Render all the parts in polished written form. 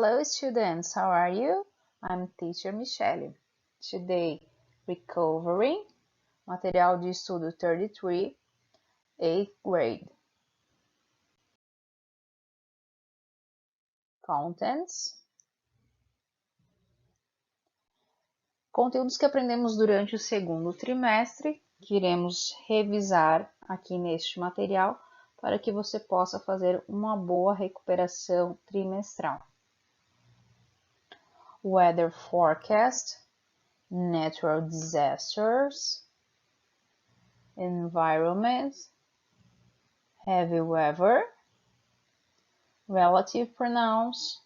Hello students, how are you? I'm teacher Michelle. Today, recovering, material de estudo 33, 8th grade. Contents. Conteúdos que aprendemos durante o segundo trimestre, que iremos revisar aqui neste material, para que você possa fazer uma boa recuperação trimestral. Weather forecast, natural disasters, environment, heavy weather, relative pronouns,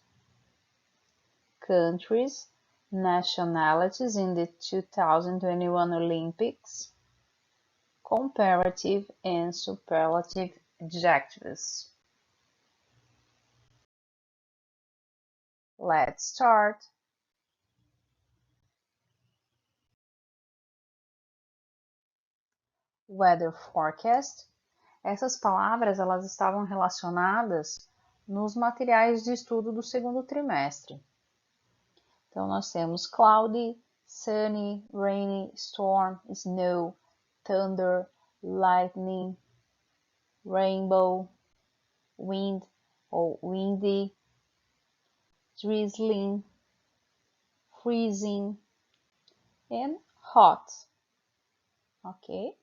countries, nationalities in the 2021 Olympics, comparative and superlative adjectives. Let's start. Weather forecast. Essas palavras elas estavam relacionadas nos materiais de estudo do segundo trimestre. Então, nós temos cloudy, sunny, rainy, storm, snow, thunder, lightning, rainbow, wind ou windy, drizzling, freezing, and hot. Ok?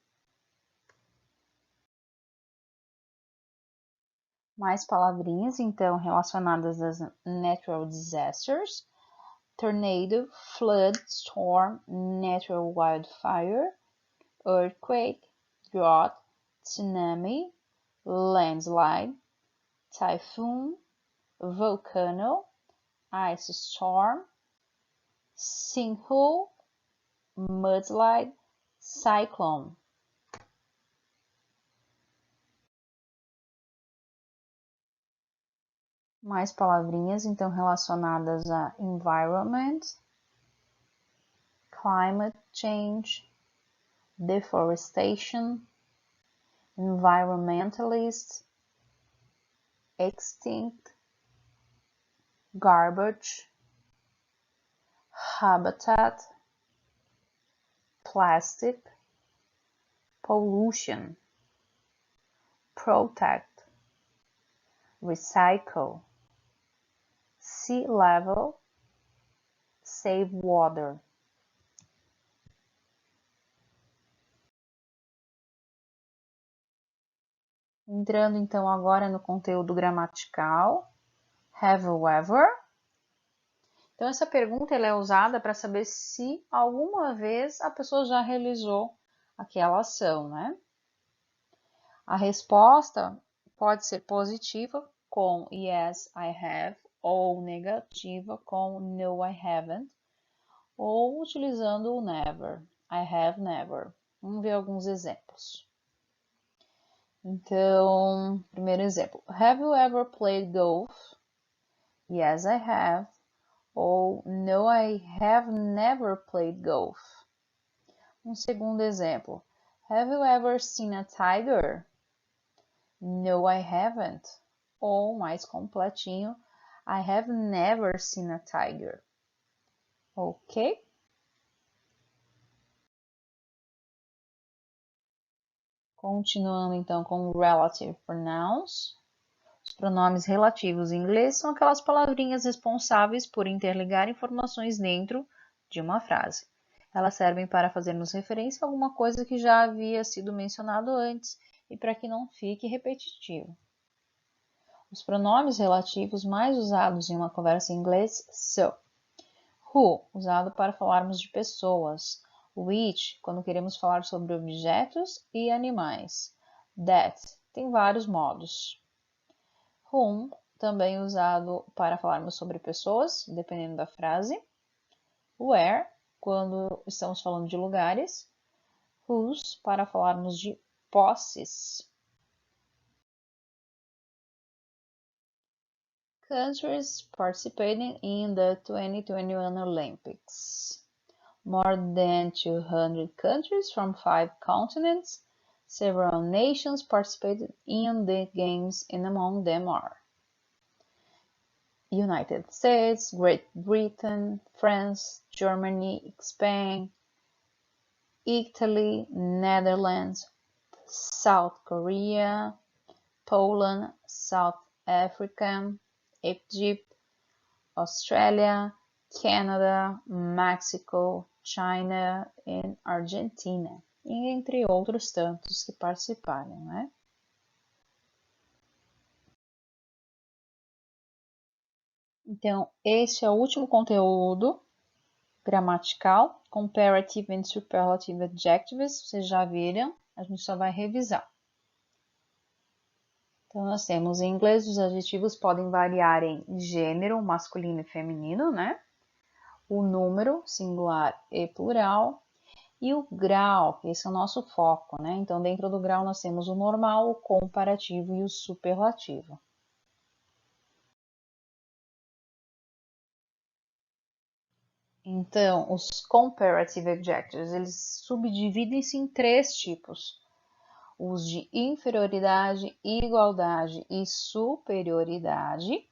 Mais palavrinhas, então, relacionadas às natural disasters. Tornado, flood, storm, natural wildfire, earthquake, drought, tsunami, landslide, typhoon, volcano, ice storm, sinkhole, mudslide, cyclone. Mais palavrinhas, então, relacionadas a environment, climate change, deforestation, environmentalist, extinct, garbage, habitat, plastic, pollution, protect, recycle, sea level, save water. Entrando então agora no conteúdo gramatical, have weather. Então essa pergunta ela é usada para saber se alguma vez a pessoa já realizou aquela ação, né? A resposta pode ser positiva com yes, I have, ou negativa com no, I haven't, ou utilizando o never, I have never. Vamos ver alguns exemplos. Então, primeiro exemplo, have you ever played golf? Yes, I have. Ou no, I have never played golf. Um segundo exemplo, have you ever seen a tiger? No, I haven't. Ou mais completinho, I have never seen a tiger. Ok? Continuando então com relative pronouns. Os pronomes relativos em inglês são aquelas palavrinhas responsáveis por interligar informações dentro de uma frase. Elas servem para fazermos referência a alguma coisa que já havia sido mencionado antes e para que não fique repetitivo. Os pronomes relativos mais usados em uma conversa em inglês são who, usado para falarmos de pessoas, which, quando queremos falar sobre objetos e animais, that, tem vários modos. Whom, também usado para falarmos sobre pessoas, dependendo da frase. Where, quando estamos falando de lugares. Whose, para falarmos de posses. Countries participating in the 2021 Olympics. More than 200 countries from 5 continents. Several nations participated in the games and among them are. United States, Great Britain, France, Germany, Spain, Italy, Netherlands, South Korea, Poland, South Africa, Egypt, Australia, Canadá, México, China e Argentina, e entre outros tantos que participaram, né? Então, este é o último conteúdo gramatical, comparative and superlative adjectives, vocês já viram, a gente só vai revisar. Então, nós temos em inglês os adjetivos podem variar em gênero, masculino e feminino, né? O número, singular e plural, e o grau, que esse é o nosso foco, né? Então, dentro do grau nós temos o normal, o comparativo e o superlativo. Então, os comparative adjectives, eles subdividem-se em 3 tipos. Os de inferioridade, igualdade e superioridade.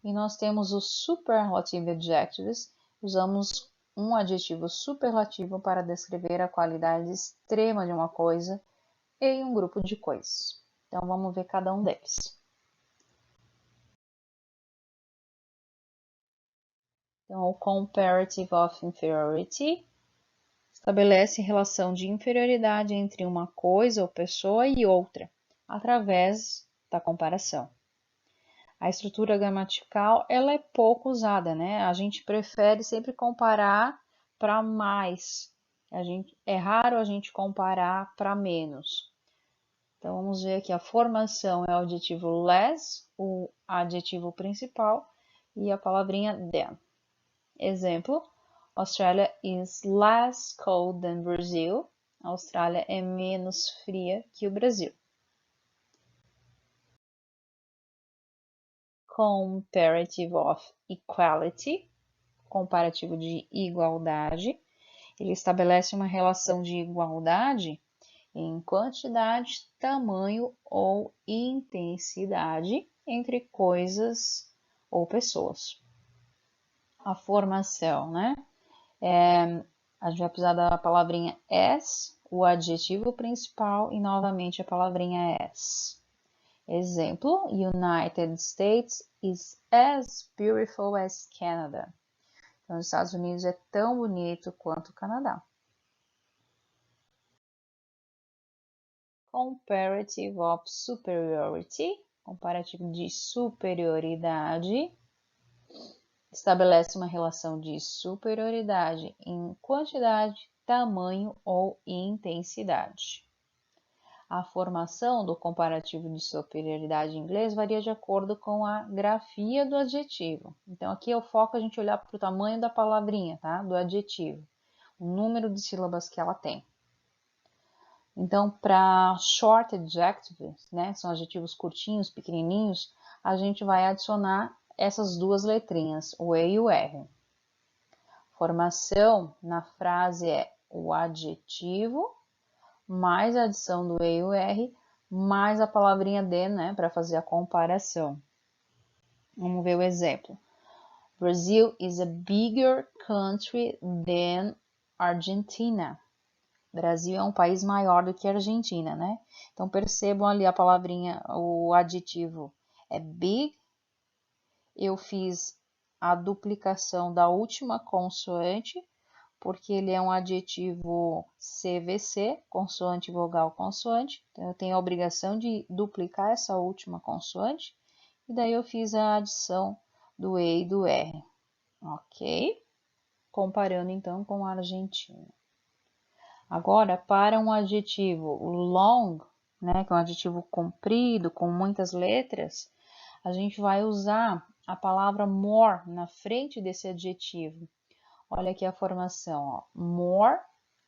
E nós temos os superlative adjectives, usamos um adjetivo superlativo para descrever a qualidade extrema de uma coisa em um grupo de coisas. Então, vamos ver cada um deles. Então, o comparative of inferiority estabelece relação de inferioridade entre uma coisa ou pessoa e outra, através da comparação. A estrutura gramatical ela é pouco usada, né? A gente prefere sempre comparar para mais. É raro a gente comparar para menos. Então, vamos ver aqui, a formação é o adjetivo less, o adjetivo principal, e a palavrinha than. Exemplo, Australia is less cold than Brazil. A Austrália é menos fria que o Brasil. Comparative of equality, comparativo de igualdade. Ele estabelece uma relação de igualdade em quantidade, tamanho ou intensidade entre coisas ou pessoas. A formação, né? A gente vai precisar da palavrinha as, o adjetivo principal e novamente a palavrinha as. Exemplo, United States is as beautiful as Canada. Então, os Estados Unidos é tão bonito quanto o Canadá. Comparative of superiority, comparativo de superioridade, estabelece uma relação de superioridade em quantidade, tamanho ou intensidade. A formação do comparativo de superioridade em inglês varia de acordo com a grafia do adjetivo. Então, aqui é o foco a gente olhar para o tamanho da palavrinha, tá? Do adjetivo, o número de sílabas que ela tem. Então, para short adjectives, né, são adjetivos curtinhos, pequenininhos, a gente vai adicionar essas duas letrinhas, o E e o R. Formação na frase é o adjetivo mais a adição do E e o R, mais a palavrinha than, né, para fazer a comparação. Vamos ver o exemplo. Brazil is a bigger country than Argentina. Brasil é um país maior do que a Argentina, né? Então, percebam ali a palavrinha, o adjetivo é big. Eu fiz a duplicação da última consoante, porque ele é um adjetivo CVC, consoante, vogal, consoante. Então, eu tenho a obrigação de duplicar essa última consoante. E daí eu fiz a adição do E e do R. Ok? Comparando, então, com a Argentina. Agora, para um adjetivo long, né, que é um adjetivo comprido, com muitas letras, a gente vai usar a palavra more na frente desse adjetivo. Olha aqui a formação, ó. More,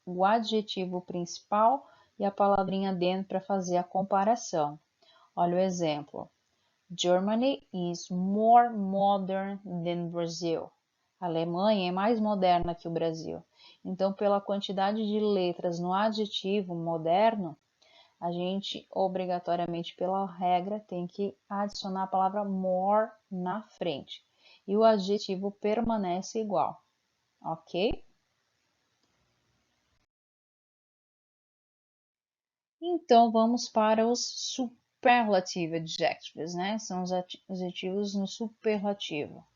o adjetivo principal e a palavrinha than para fazer a comparação. Olha o exemplo. Germany is more modern than Brazil. A Alemanha é mais moderna que o Brasil. Então, pela quantidade de letras no adjetivo moderno, a gente obrigatoriamente, pela regra, tem que adicionar a palavra more na frente. e o adjetivo permanece igual, ok? Então, vamos para os superlative adjectives, né? São os adjetivos no superlativo.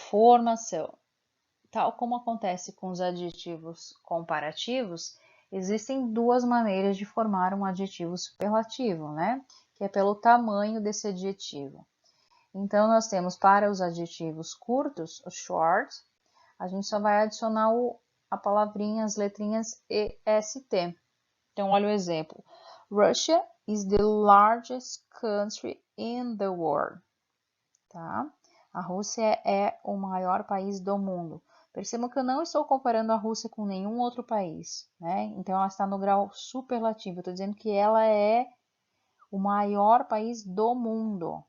Formação. Tal como acontece com os adjetivos comparativos, existem duas maneiras de formar um adjetivo superlativo, né? Que é pelo tamanho desse adjetivo. Então, nós temos para os adjetivos curtos, o short, a gente só vai adicionar a palavrinha, as letrinhas EST. Então, olha o exemplo. Russia is the largest country in the world. Tá? A Rússia é o maior país do mundo. Percebam que eu não estou comparando a Rússia com nenhum outro país, né? Então ela está no grau superlativo. Eu estou dizendo que ela é o maior país do mundo,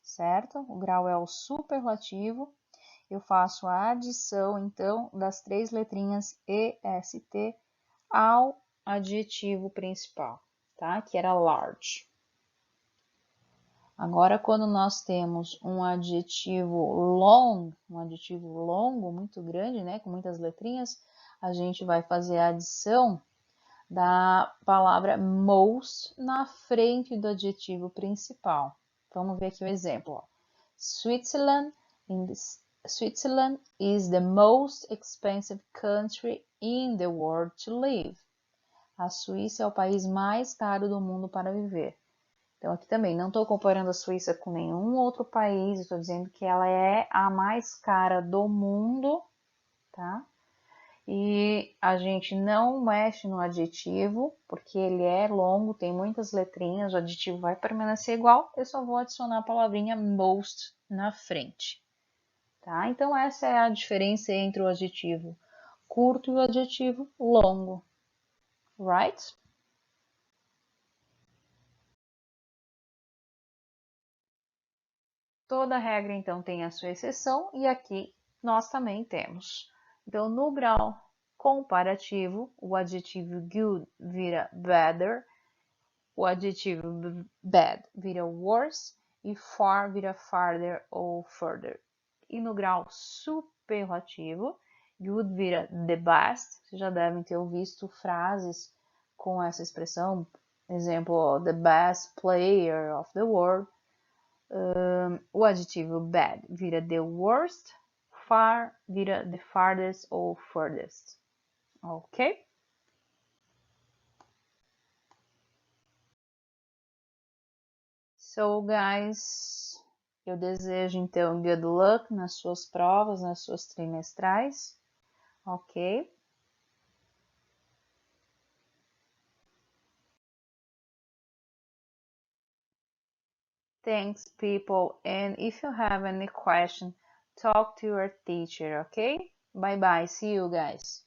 certo? O grau é o superlativo. Eu faço a adição, então, das três letrinhas EST ao adjetivo principal, tá? Que era large. Agora, quando nós temos um adjetivo longo, muito grande, né, com muitas letrinhas, a gente vai fazer a adição da palavra most na frente do adjetivo principal. Vamos ver aqui o exemplo. Switzerland is the most expensive country in the world to live. A Suíça é o país mais caro do mundo para viver. Então, aqui também, não estou comparando a Suíça com nenhum outro país, estou dizendo que ela é a mais cara do mundo, tá? E a gente não mexe no adjetivo, porque ele é longo, tem muitas letrinhas, o adjetivo vai permanecer igual, eu só vou adicionar a palavrinha most na frente, tá? Então, essa é a diferença entre o adjetivo curto e o adjetivo longo, right? Toda regra, então, tem a sua exceção e aqui nós também temos. Então, no grau comparativo, o adjetivo good vira better, o adjetivo bad vira worse e far vira farther ou further. E no grau superlativo, good vira the best. Vocês já devem ter visto frases com essa expressão. Exemplo, the best player of the world. O adjetivo bad vira the worst, far vira the farthest ou furthest. Ok? So, guys, eu desejo então good luck nas suas provas, nas suas trimestrais. Ok? Thanks, people. And if you have any question, talk to your teacher, okay? Bye bye. See you guys.